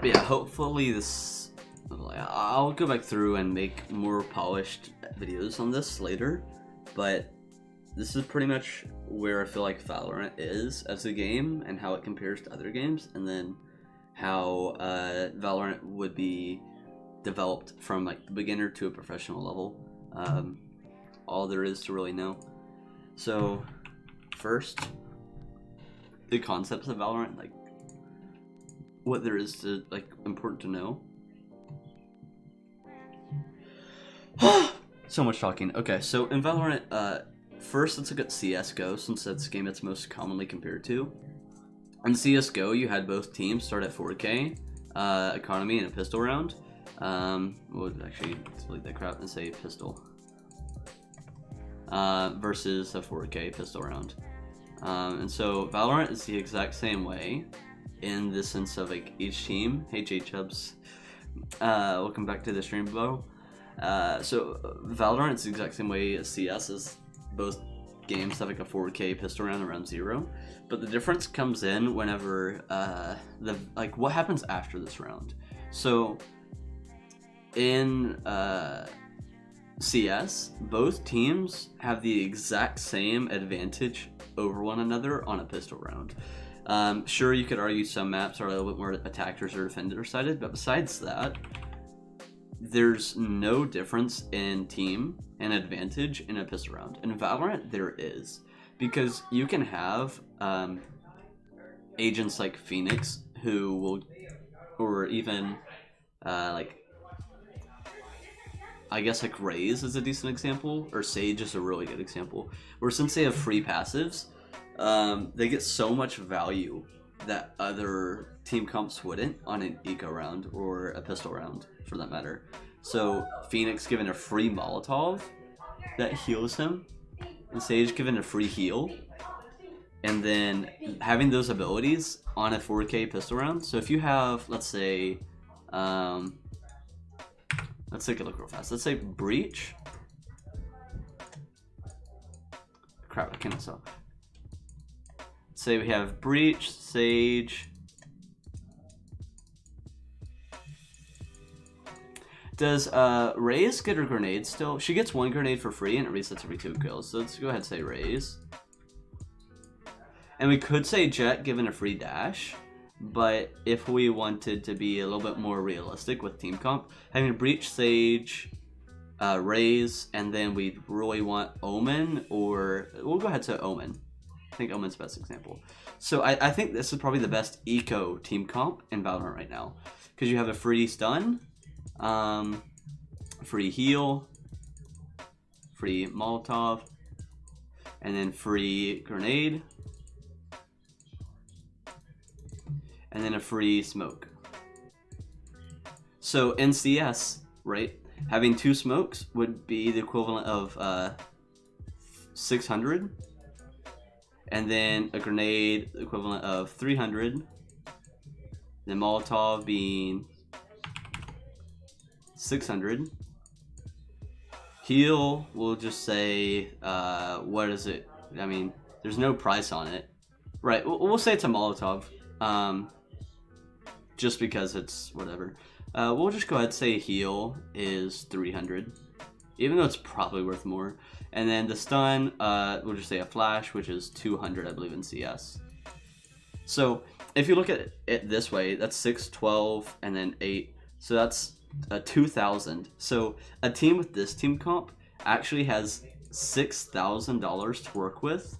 But yeah, hopefully this, I'll go back through and make more polished videos on this later, but this is pretty much where I feel like Valorant is as a game and how it compares to other games, and then how Valorant would be developed from like the beginner to a professional level. All there is to really know. So first, the concepts of Valorant, like what there is to like important to know. So much talking. Okay, so in Valorant, first let's look at CS:GO, since that's the game that's most commonly compared to. In CS:GO, you had both teams start at 4K, economy, and a pistol round. We'll actually delete that crap and say pistol. Versus a 4K pistol round. And so Valorant is the exact same way in the sense of like each team. Hey J-Chubs, welcome back to the stream below. So Valorant is the exact same way as CS is. Both games have like a 4K pistol round around 0, but the difference comes in whenever what happens after this round. So in CS, both teams have the exact same advantage over one another on a pistol round. Sure, you could argue some maps are a little bit more attackers or defender sided, but besides that, there's no difference in team and advantage in a pistol round. In Valorant, there is, because you can have agents like Phoenix who will, or even like, I guess like Raze is a decent example, or Sage is a really good example, where since they have free passives, they get so much value that other team comps wouldn't on an eco round or a pistol round for that matter. So Phoenix given a free Molotov that heals him, and Sage given a free heal, and then having those abilities on a 4K pistol round. So if you have, let's say, let's take a look real fast. Let's say Breach. Crap, I can't sell. Say we have Breach, Sage. Does Raze get her grenade still? She gets 1 grenade for free and it resets every 2 kills. So let's go ahead and say Raze. And we could say Jet given a free dash. But if we wanted to be a little bit more realistic with team comp, having Breach, Sage, Raze, and then we really want Omen, or we'll go ahead to Omen. I think Omen's the best example. So I think this is probably the best eco team comp in Valorant right now, because you have a free stun, free heal, free Molotov, and then free grenade, and then a free smoke. So in CS, right, having 2 smokes would be the equivalent of 600, and then a grenade equivalent of 300, then Molotov being 600. Heal, we'll just say, what is it? I mean, there's no price on it. Right, we'll say it's a Molotov. Just because it's whatever. We'll just go ahead and say heal is 300, even though it's probably worth more. And then the stun, we'll just say a flash, which is 200, I believe, in CS. So if you look at it this way, that's 6, 12, and then 8. So that's 2,000. So a team with this team comp actually has $6,000 to work with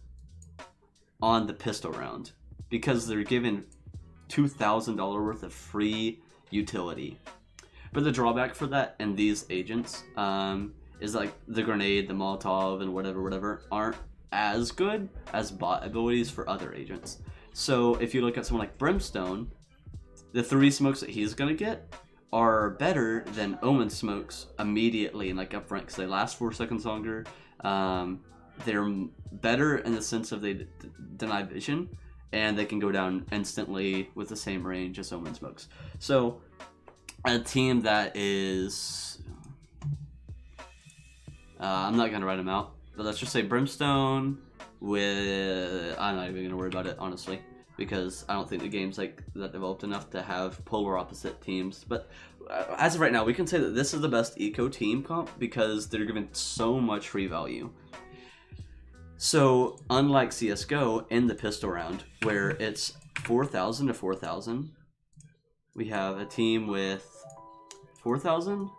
on the pistol round, because they're given $2,000 worth of free utility. But the drawback for that and these agents is like the grenade, the Molotov, and whatever aren't as good as bot abilities for other agents. So if you look at someone like Brimstone, the 3 smokes that he's gonna get are better than Omen smokes immediately and like upfront, because they last 4 seconds longer. They're better in the sense of they deny vision, and they can go down instantly with the same range as Omen smokes. So a team that is, I'm not gonna write them out, but let's just say Brimstone with, I'm not even gonna worry about it honestly. because I don't think the game's like that developed enough to have polar opposite teams. But as of right now, we can say that this is the best eco team comp because they're given so much free value. So unlike CS:GO in the pistol round, where it's 4,000 to 4,000, we have a team with 4,000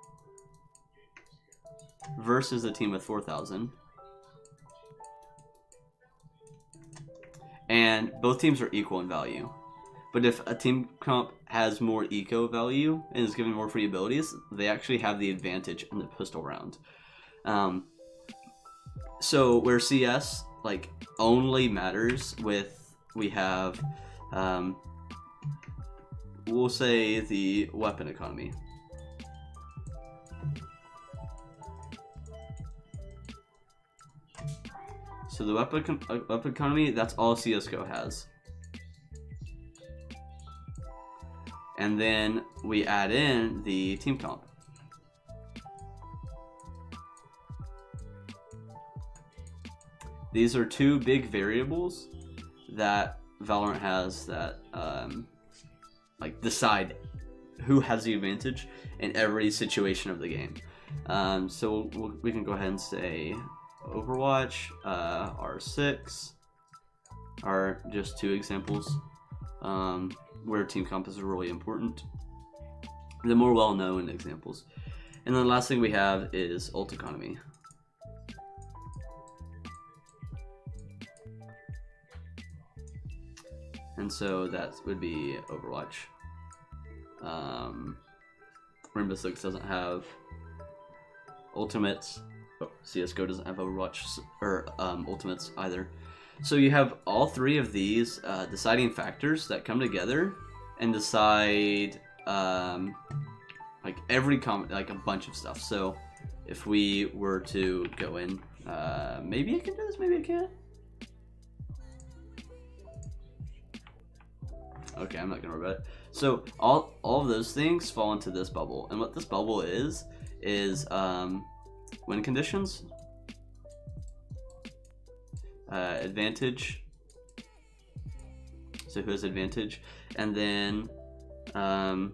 versus a team with 4,000. And both teams are equal in value. But if a team comp has more eco value and is given more free abilities, they actually have the advantage in the pistol round. So where CS like only matters with, we have, we'll say the weapon economy. So the weapon economy, that's all CS:GO has. And then we add in the team comp. These are two big variables that Valorant has that like decide who has the advantage in every situation of the game. So we can go ahead and say Overwatch, R6 are just two examples where team comp is really important. The more well-known examples. And then the last thing we have is ult economy. And so that would be Overwatch. Rainbow Six doesn't have ultimates. Oh, CS:GO doesn't have Overwatch or ultimates either. So you have all three of these deciding factors that come together and decide like every like a bunch of stuff. So if we were to go in, maybe I can do this, maybe I can't. Okay, I'm not gonna worry about it. So all of those things fall into this bubble, and what this bubble is win conditions, advantage. So who has advantage, and then I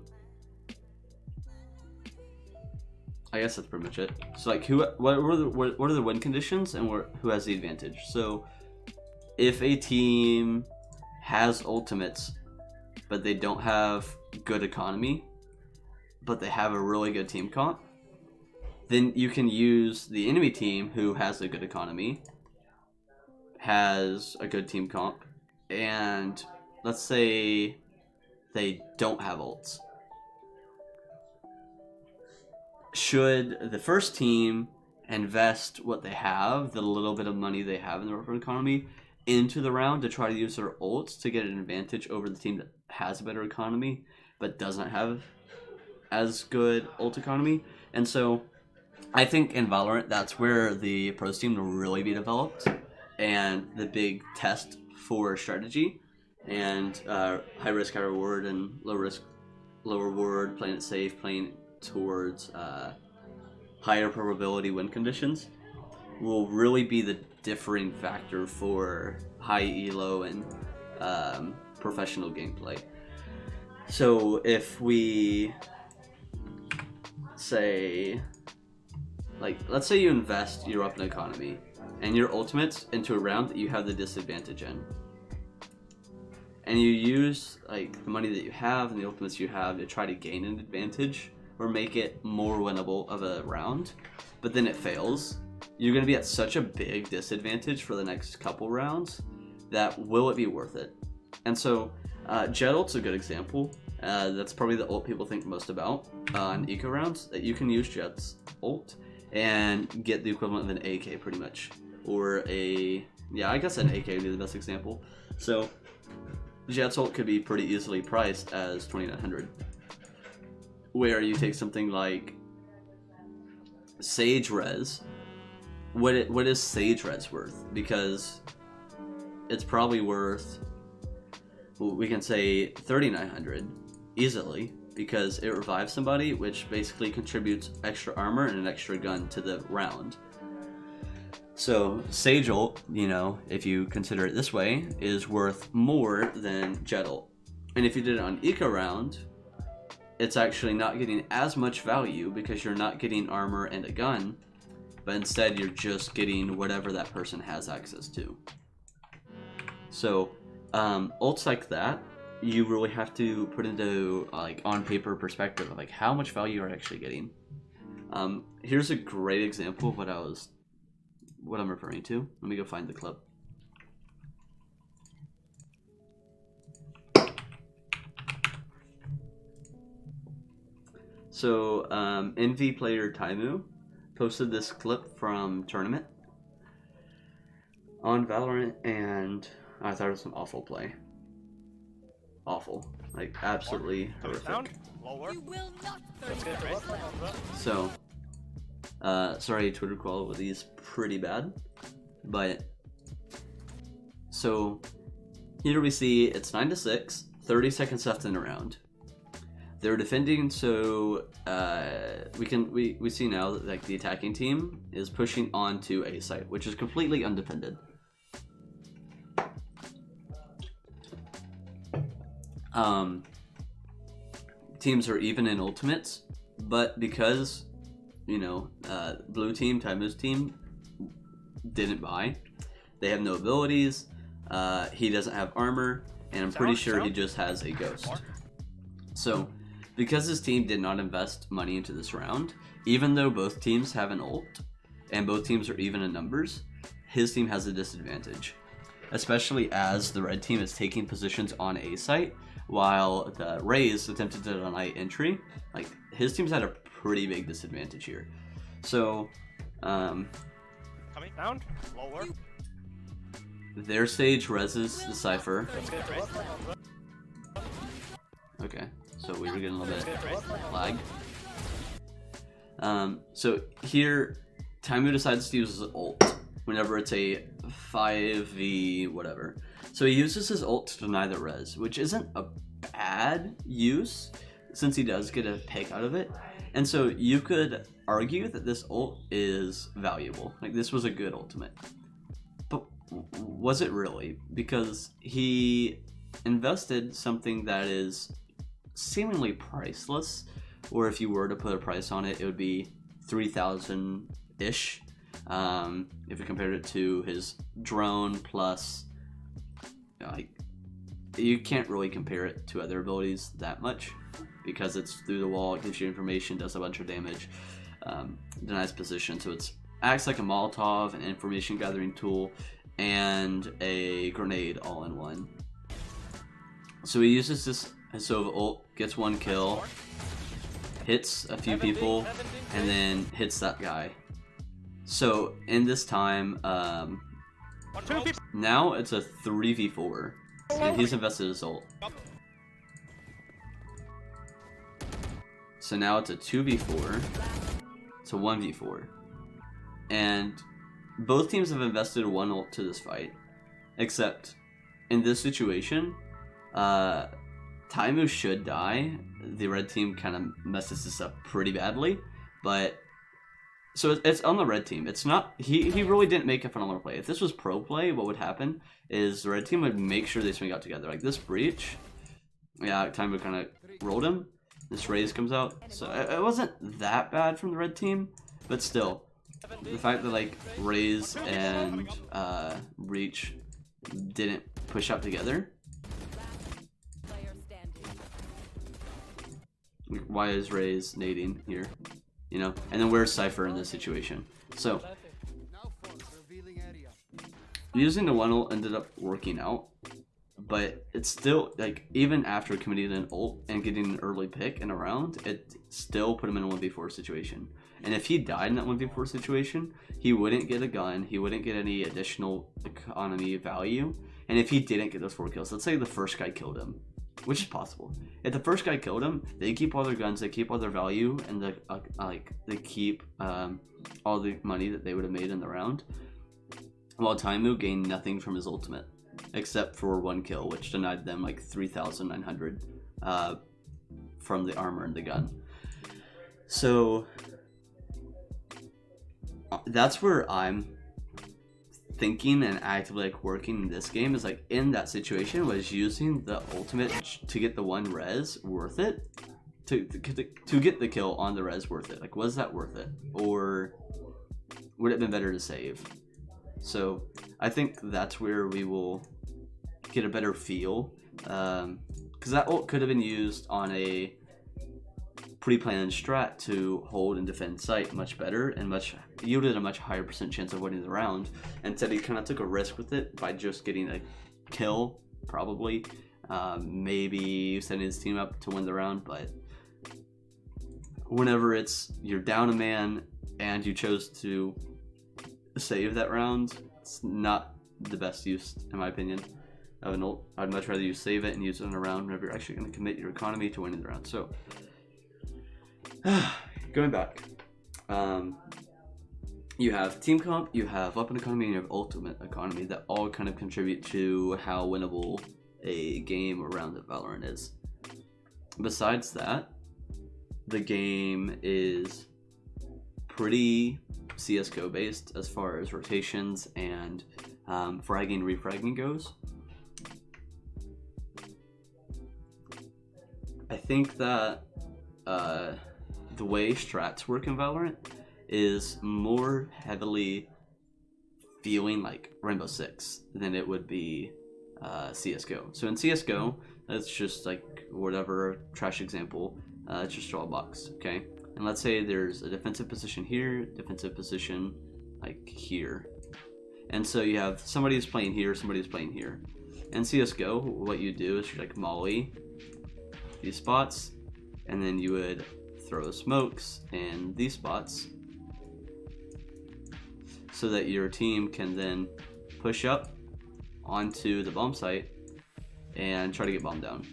guess that's pretty much it. So like what are the win conditions and who has the advantage? So if a team has ultimates but they don't have good economy, but they have a really good team comp, then you can use the enemy team who has a good economy, has a good team comp, and let's say they don't have ults. Should the first team invest what they have, the little bit of money they have in their open economy, into the round to try to use their ults to get an advantage over the team that has a better economy but doesn't have as good ult economy? And so I think in Valorant that's where the pros team will really be developed, and the big test for strategy and high risk, high reward, and low risk, low reward, playing it safe, playing towards higher probability win conditions will really be the differing factor for high elo and professional gameplay. So if we say, like, let's say you invest your weapon economy and your ultimates into a round that you have the disadvantage in, and you use like the money that you have and the ultimates you have to try to gain an advantage or make it more winnable of a round, but then it fails, you're going to be at such a big disadvantage for the next couple rounds that will it be worth it? And so Jet ult's a good example. That's probably the ult people think most about on eco rounds, that you can use Jet's ult and get the equivalent of an AK pretty much, or I guess an AK would be the best example. So Jet's ult could be pretty easily priced as 2,900, where you take something like Sage Res. What is Sage Res worth? Because it's probably worth, we can say 3,900 easily, because it revives somebody, which basically contributes extra armor and an extra gun to the round. So Sage ult, you know, if you consider it this way, is worth more than Jet ult. And if you did it on Eco round, it's actually not getting as much value because you're not getting armor and a gun, but instead you're just getting whatever that person has access to. So ults like that, you really have to put into like on paper perspective of like how much value you're actually getting. Here's a great example of what I'm referring to. Let me go find the clip. So NV player Taimu posted this clip from tournament on Valorant, and I thought it was an awful play. Awful, like absolutely horrific. So, sorry, Twitter quality is pretty bad, but so here we see it's 9-6, 30 seconds left in the round. They're defending, so we see now that like the attacking team is pushing onto A site, which is completely undefended. Teams are even in ultimates, but because you know blue team, Taimu's team, didn't buy, they have no abilities. He doesn't have armor, and I'm pretty sure he just has a ghost. So because his team did not invest money into this round, even though both teams have an ult and both teams are even in numbers, his team has a disadvantage, especially as the red team is taking positions on A site while the Rays attempted to deny entry. Like his team's had a pretty big disadvantage here. So coming down lower. Their Sage reses the Cypher. Okay, so we were getting a little bit lag. So here, Taimu decides to use his ult whenever it's a 5v whatever. So he uses his ult to deny the res, which isn't a bad use since he does get a pick out of it. And so you could argue that this ult is valuable. Like this was a good ultimate. But was it really? Because he invested something that is seemingly priceless, or if you were to put a price on it, it would be 3,000-ish. If you compared it to his drone plus, like, you can't really compare it to other abilities that much because it's through the wall, it gives you information, does a bunch of damage, denies position, so it acts like a Molotov, an information gathering tool, and a grenade all in one. So he uses this Sova ult, gets one kill, hits a few people, and then hits that guy. So in this time, now it's a 3v4, and he's invested his ult. So now it's a 2v4, it's a 1v4. And both teams have invested one ult to this fight, except in this situation, Taimu should die. The red team kind of messes this up pretty badly, but so it's on the red team. It's not, he really didn't make a phenomenal play. If this was pro play, what would happen is the red team would make sure they swing out together. Like this breach, yeah, Taimu kind of rolled him. This raise comes out, so it wasn't that bad from the red team, but still, the fact that like Raze and Reach didn't push out together. Why is Raze nading here? You know, and then where's Cypher in this situation? So using the one ult ended up working out, but it's still like even after committing an ult and getting an early pick in a round, it still put him in a 1v4 situation. And if he died in that 1v4 situation, he wouldn't get a gun, he wouldn't get any additional economy value. And if he didn't get those 4 kills, let's say the first guy killed him, which is possible. If the first guy killed him, they keep all their guns, they keep all their value, and they keep all the money that they would have made in the round. While Taimu gained nothing from his ultimate, except for 1 kill, which denied them like 3,900 from the armor and the gun. So that's where I'm thinking and actively like working in this game is like in that situation was using the ultimate to get the one res worth it, to get the kill on the res worth it. Like, was that worth it, or would it have been better to save? So I think that's where we will get a better feel, because that ult could have been used on a pre-planned strat to hold and defend site much better and yielded a much higher % chance of winning the round. Instead, he kind of took a risk with it by just getting a kill, probably, maybe setting his team up to win the round. But whenever you're down a man and you chose to save that round, it's not the best use, in my opinion, of an ult. I'd much rather you save it and use it in a round whenever you're actually going to commit your economy to winning the round. So going back, you have team comp, you have weapon economy, and you have ultimate economy that all kind of contribute to how winnable a game or round of Valorant is. Besides that, the game is pretty CSGO based as far as rotations and fragging, refragging goes. I think that the way strats work in Valorant is more heavily feeling like Rainbow Six than it would be CSGO. So in CSGO, that's just like whatever trash example, just draw a box, okay? And let's say there's a defensive position here, defensive position like here. And so you have somebody who's playing here, somebody who's playing here. In CSGO, what you do is you like molly these spots, and then you would throw smokes in these spots so that your team can then push up onto the bomb site and try to get bombed down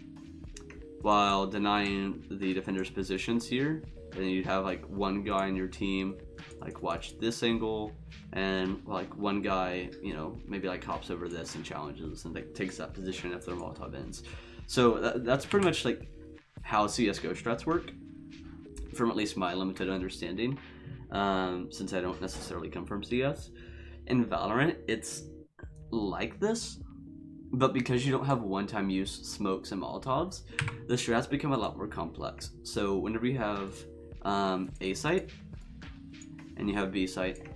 while denying the defender's positions here. And then you'd have like one guy in your team like watch this angle, and like one guy, you know, maybe like hops over this and challenges and like takes that position if their Molotov ends. So that's pretty much like how CSGO strats work, from at least my limited understanding, since I don't necessarily come from CS. In Valorant, it's like this, but because you don't have one-time use smokes and Molotovs, the strats become a lot more complex. So whenever you have A site and you have B site,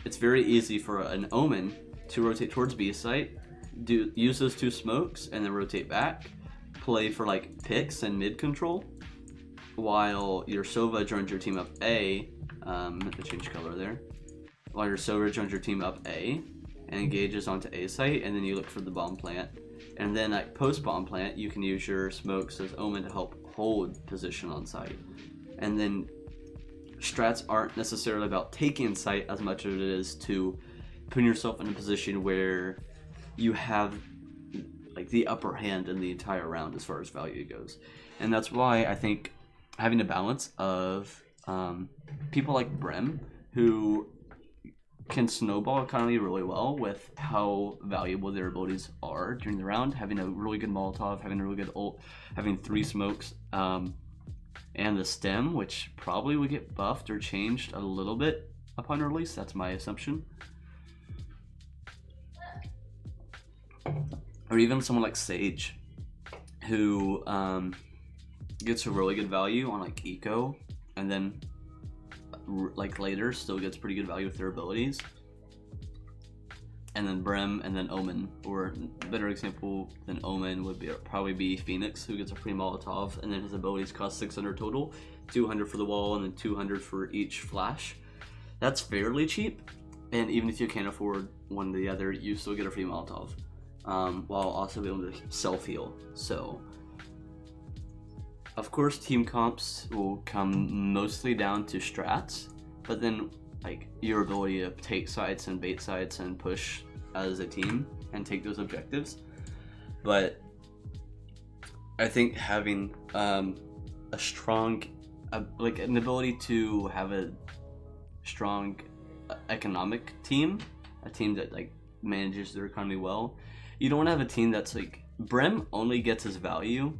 it's very easy for an Omen to rotate towards B site, use those two smokes, and then rotate back, play for like picks and mid control, while your Sova joins your team up A. I have to change color there. While your Sova joins your team up A and engages onto A site, and then you look for the bomb plant. And then at post bomb plant, you can use your smokes as Omen to help hold position on site. And then strats aren't necessarily about taking site as much as it is to putting yourself in a position where you have like the upper hand in the entire round as far as value goes. And that's why I think having a balance of people like Brem, who can snowball economy really well with how valuable their abilities are during the round, having a really good Molotov, having a really good ult, having 3 smokes, and the stem, which probably would get buffed or changed a little bit upon release. That's my assumption. Or even someone like Sage, who gets a really good value on like eco, and then like later still gets pretty good value with their abilities. And then Brem, and then Omen, or a better example than Omen would probably be Phoenix, who gets a free Molotov, and then his abilities cost 600 total, 200 for the wall, and then 200 for each flash. That's fairly cheap, and even if you can't afford one or the other, you still get a free Molotov, while also being able to self-heal. So, of course, team comps will come mostly down to strats, but then like your ability to take sites and bait sites and push as a team and take those objectives. But I think having a strong, like an ability to have a strong economic team, a team that like manages their economy well. You don't want to have a team that's like, Brem only gets his value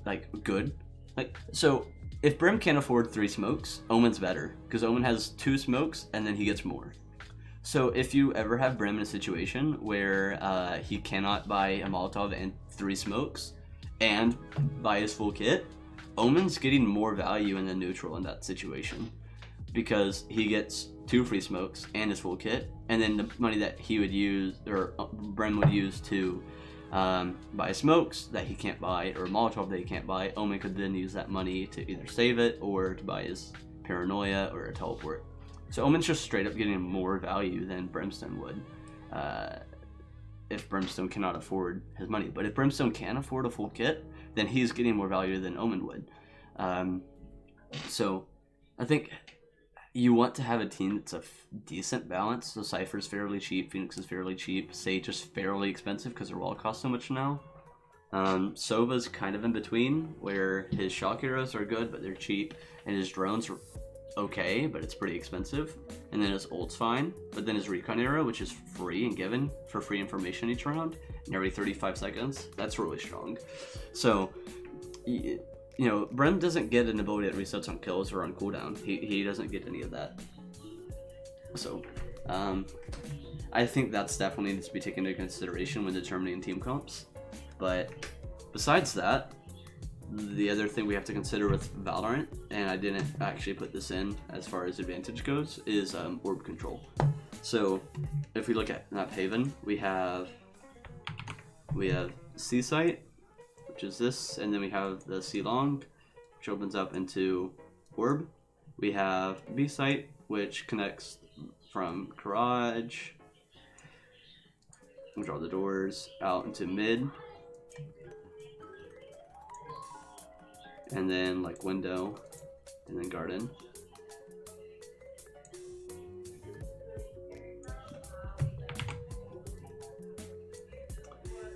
like good. Like, so if Brim can't afford 3 smokes, Omen's better, because Omen has 2 smokes and then he gets more. So if you ever have Brim in a situation where he cannot buy a Molotov and 3 smokes and buy his full kit, Omen's getting more value in the neutral in that situation, because he gets 2 free smokes and his full kit, and then the money that he would use, or Brim would use to buy smokes that he can't buy, or Molotov that he can't buy, Omen could then use that money to either save it or to buy his paranoia or a teleport. So Omen's just straight up getting more value than Brimstone would, if Brimstone cannot afford his money. But if Brimstone can afford a full kit, then he's getting more value than Omen would. So I think you want to have a team that's a decent balance. So Cypher's fairly cheap, Phoenix is fairly cheap, Sage is fairly expensive because their wall costs so much now. Sova's kind of in between, where his shock arrows are good but they're cheap, and his drones are okay, but it's pretty expensive. And then his ult's fine, but then his recon arrow, which is free and given for free information each round, and every 35 seconds, that's really strong. So, you know, Brim doesn't get an ability that resets on kills or on cooldown. He doesn't get any of that. So, I think that's definitely needs to be taken into consideration when determining team comps. But besides that, the other thing we have to consider with Valorant, and I didn't actually put this in as far as advantage goes, is orb control. So if we look at Map Haven, we have C site, which is this, and then we have the C long, which opens up into orb. We have B site, which connects from garage, which are the doors, out into mid, and then like window, and then garden.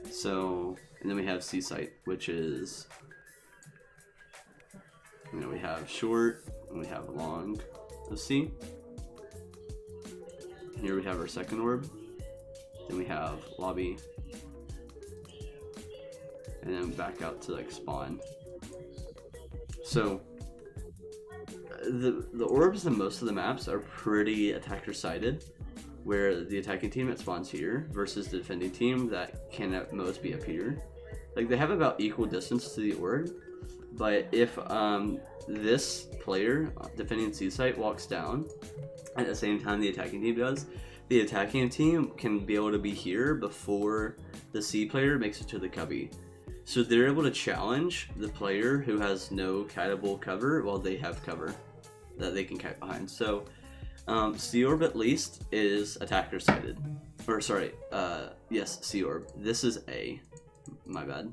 So, and then we have C site, which is, you know, we have short and we have long of C. Here we have our second orb. Then we have lobby, and then back out to like spawn. So the orbs in most of the maps are pretty attacker sided, where the attacking team that spawns here versus the defending team that can at most be up here. Like, they have about equal distance to the orb, but if this player defending C site walks down at the same time the attacking team does, the attacking team can be able to be here before the C player makes it to the cubby. So they're able to challenge the player who has no kiteable cover while they have cover that they can kite behind. So C orb at least is attacker sided. Or sorry, yes, C orb. This is A. My bad.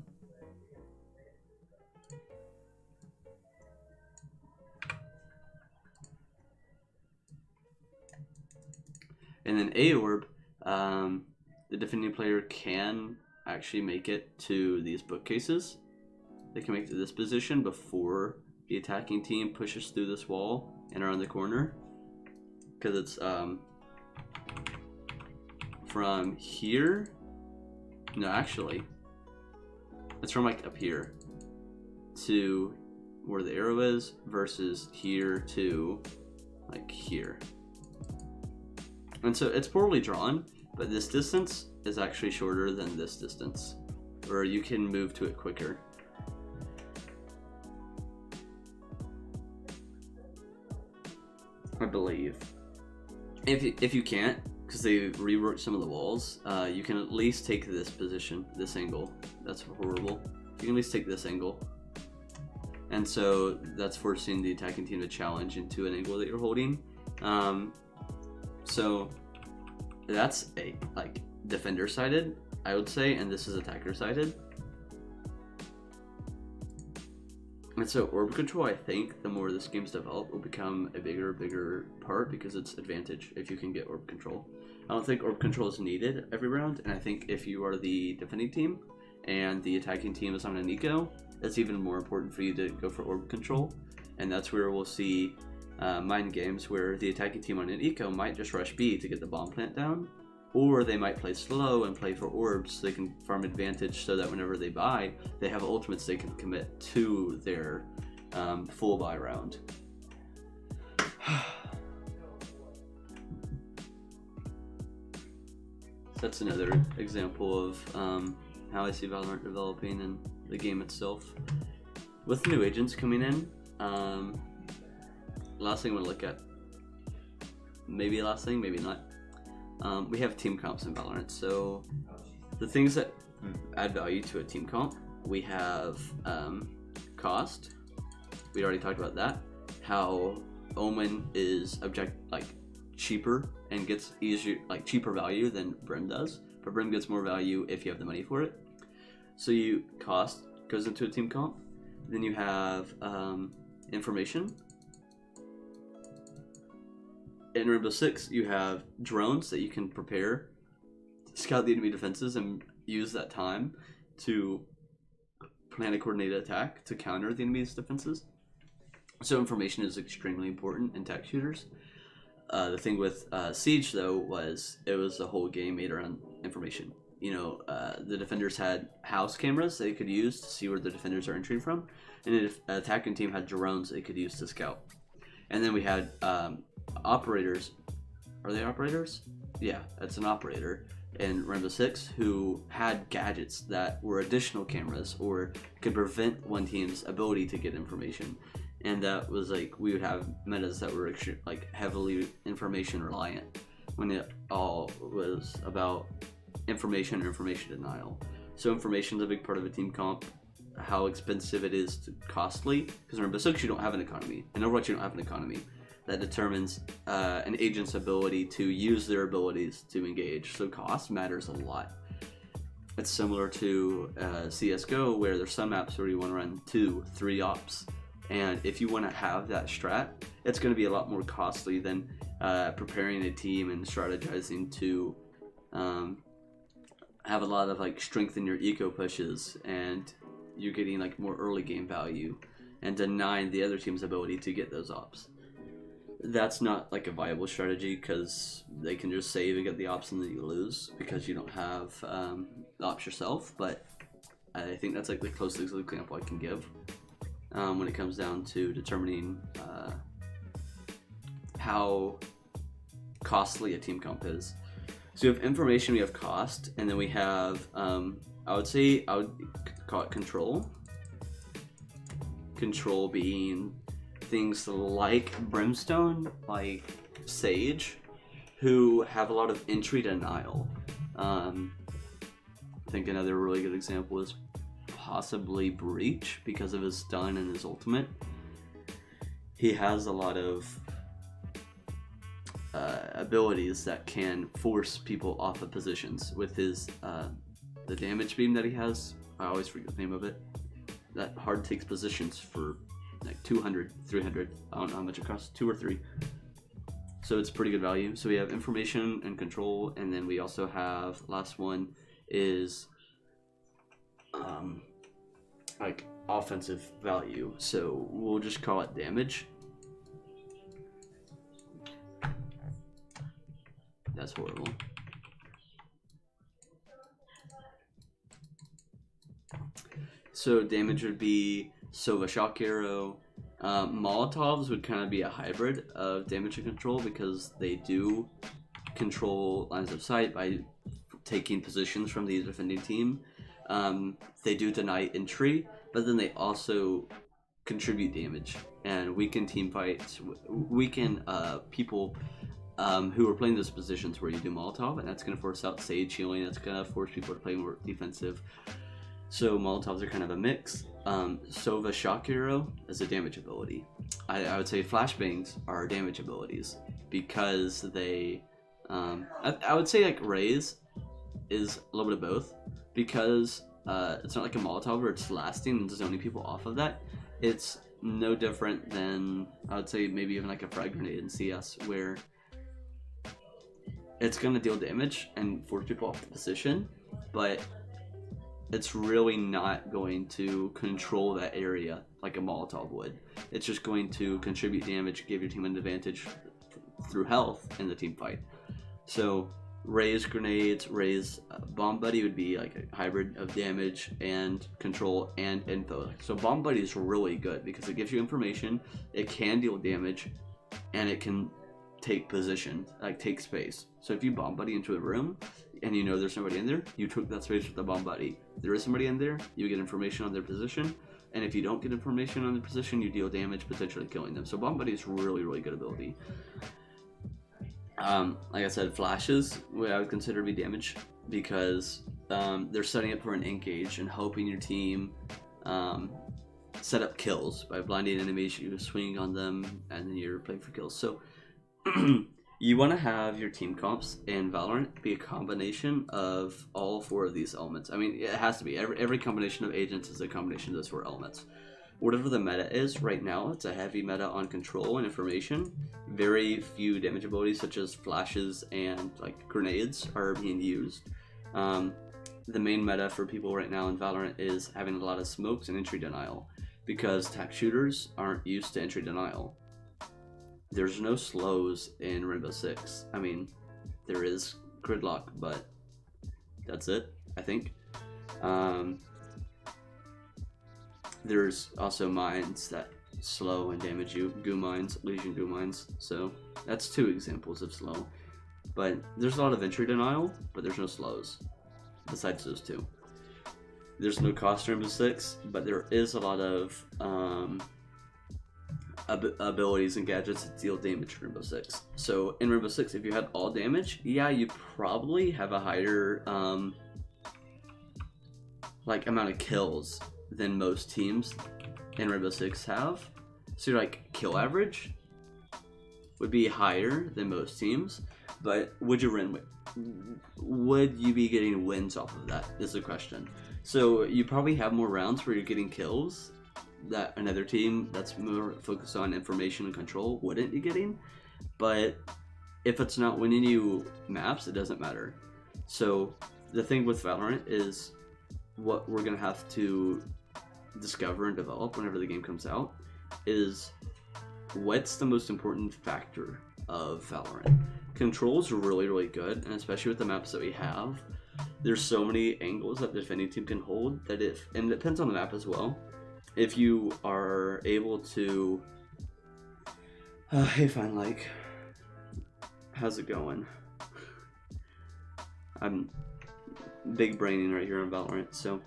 And then A orb, the defending player can actually make it to these bookcases. They can make it to this position before the attacking team pushes through this wall and around the corner. Because it's from here. No, actually, it's from like up here to where the arrow is versus here to like here. And so it's poorly drawn, but this distance is actually shorter than this distance, or you can move to it quicker. I believe. If you can't, because they reworked some of the walls, you can at least take this position, this angle. That's horrible. You can at least take this angle. And so that's forcing the attacking team to challenge into an angle that you're holding. So that's a like defender sided, I would say, and this is attacker sided. And so orb control, I think the more this game's developed, will become a bigger part because it's advantage if you can get orb control. I don't think orb control is needed every round, and I think if you are the defending team and the attacking team is on an eco, it's even more important for you to go for orb control. And that's where we'll see mind games where the attacking team on an eco might just rush B to get the bomb plant down, or they might play slow and play for orbs so they can farm advantage so that whenever they buy, they have ultimates they can commit to their full buy round. that's another example of how I see Valorant developing and the game itself. With new agents coming in, last thing I want to look at, maybe last thing, maybe not. We have team comps in Valorant, so the things that add value to a team comp, we have cost. We already talked about that. How Omen is cheaper and gets easier, like cheaper value than Brim does, but Brim gets more value if you have the money for it. So cost goes into a team comp. Then you have information. In Rainbow Six, you have drones that you can prepare, scout the enemy defenses, and use that time to plan a coordinated attack to counter the enemy's defenses. So information is extremely important in tech shooters. The thing with Siege, though, was it was the whole game made around information. The defenders had house cameras they could use to see where the defenders are entering from, and the attacking team had drones they could use to scout. And then we had operators. Are they operators? Yeah, it's an operator in Rainbow Six who had gadgets that were additional cameras or could prevent one team's ability to get information. And that was we would have metas that were heavily information reliant when it all was about information or information denial. So information is a big part of a team comp. How expensive it is to costly, because in Rainbow Six you don't have an economy. In Overwatch you don't have an economy. That determines an agent's ability to use their abilities to engage. So cost matters a lot. It's similar to CSGO, where there's some maps where you want to run 2-3 ops. And if you want to have that strat, it's going to be a lot more costly than preparing a team and strategizing to have a lot of strength in your eco pushes, and you're getting more early game value and denying the other team's ability to get those ops. That's not a viable strategy, because they can just save and get the ops and then you lose because you don't have the ops yourself. But I think that's the closest example I can give when it comes down to determining how costly a team comp is. So we have information, we have cost, and then we have I would call it control. Control being things like Brimstone, like Sage, who have a lot of entry denial. I think another really good example is possibly Breach, because of his stun and his ultimate. He has a lot of abilities that can force people off of positions with his the damage beam that he has. I always forget the name of it. That hard takes positions for 200, 300. I don't know how much it costs, 2 or 3. So it's pretty good value. So we have information and control, and then we also have, last one is offensive value. So we'll just call it damage. That's horrible. So damage would be Sova Shock Arrow. Molotovs would kind of be a hybrid of damage and control, because they do control lines of sight by taking positions from the defending team. They do deny entry, but then they also contribute damage and weaken team fights, weaken people who are playing those positions where you do Molotov, and that's going to force out Sage healing. That's going to force people to play more defensive. So Molotovs are kind of a mix. Sova Shock Arrow is a damage ability. I would say Flashbangs are damage abilities, because they I would say Raze is a little bit of both, because it's not like a Molotov where it's lasting and zoning people off of that. It's no different than, I would say, maybe even a frag grenade in CS, where it's going to deal damage and force people off the position, but it's really not going to control that area like a Molotov would. It's just going to contribute damage, give your team an advantage through health in the team fight. So Raze grenades, Raze Bomb Buddy would be a hybrid of damage and control and info. So Bomb Buddy is really good because it gives you information, it can deal damage, and it can take position, take space. So if you Bomb Buddy into a room, and you know there's somebody in there, you took that space with the bomb buddy. There is somebody in there, you get information on their position, and if you don't get information on their position, you deal damage, potentially killing them. So bomb buddy is really, really good ability. Like I said, flashes, what I would consider to be damage, because they're setting up for an engage and hoping your team set up kills by blinding enemies, you swing on them, and then you're playing for kills. So you want to have your team comps in Valorant be a combination of all 4 of these elements. I mean, it has to be. Every combination of agents is a combination of those 4 elements. Whatever the meta is right now, it's a heavy meta on control and information. Very few damage abilities such as flashes and like grenades are being used. The main meta for people right now in Valorant is having a lot of smokes and entry denial, because tac shooters aren't used to entry denial. There's no slows in Rainbow Six. I mean, there is gridlock, but that's it, I think. There's also mines that slow and damage you, goo mines, Legion goo mines. So that's 2 examples of slow. But there's a lot of entry denial, but there's no slows besides those 2. There's no cost in Rainbow Six, but there is a lot of abilities and gadgets that deal damage in Rainbow Six. So in Rainbow Six, if you had all damage, yeah, you probably have a higher like amount of kills than most teams in Rainbow Six have. So your like kill average would be higher than most teams, but would you be getting wins off of that is the question. So you probably have more rounds where you're getting kills that another team that's more focused on information and control wouldn't be getting. But if it's not winning you maps, it doesn't matter. So the thing with Valorant is what we're gonna have to discover and develop whenever the game comes out is what's the most important factor of Valorant. Control's really, really good, and especially with the maps that we have, there's so many angles that the defending team can hold that and it depends on the map as well. If you are able to hey fine, like, how's it going? I'm big braining right here on Valorant. So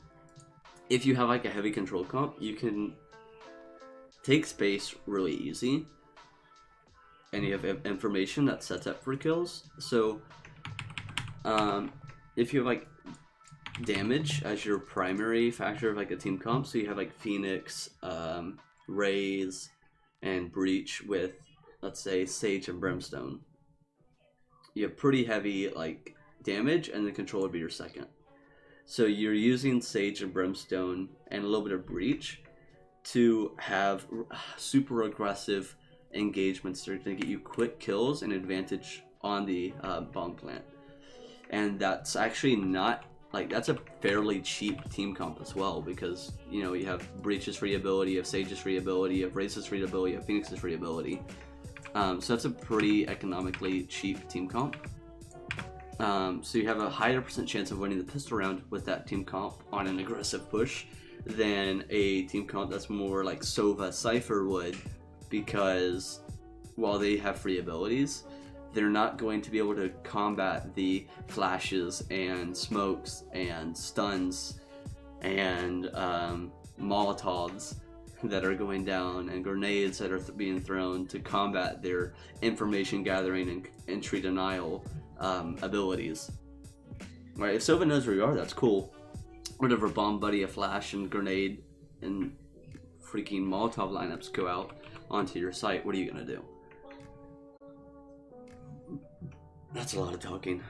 if you have like a heavy control comp, you can take space really easy, and you have information that sets up for kills. So if you have like damage as your primary factor of like a team comp, so you have like Phoenix, Raze, and Breach with, let's say, Sage and Brimstone, you have pretty heavy like damage, and the control would be your second. So you're using Sage and Brimstone and a little bit of Breach to have super aggressive engagements that are going to get you quick kills and advantage on the bomb plant. And that's actually not, like, that's a fairly cheap team comp as well, because, you know, you have Breach's free ability, you have Sage's free ability, you have Raze's free ability, you have Phoenix's free ability. So that's a pretty economically cheap team comp. So you have a higher % chance of winning the pistol round with that team comp on an aggressive push than a team comp that's more like Sova Cypher would, because while they have free abilities, they're not going to be able to combat the flashes and smokes and stuns and Molotovs that are going down and grenades that are being thrown to combat their information gathering and entry denial abilities. Right, if Sova knows where you are, that's cool. Whatever bomb buddy, a flash and grenade and freaking Molotov lineups go out onto your site, what are you gonna do? That's a lot of talking.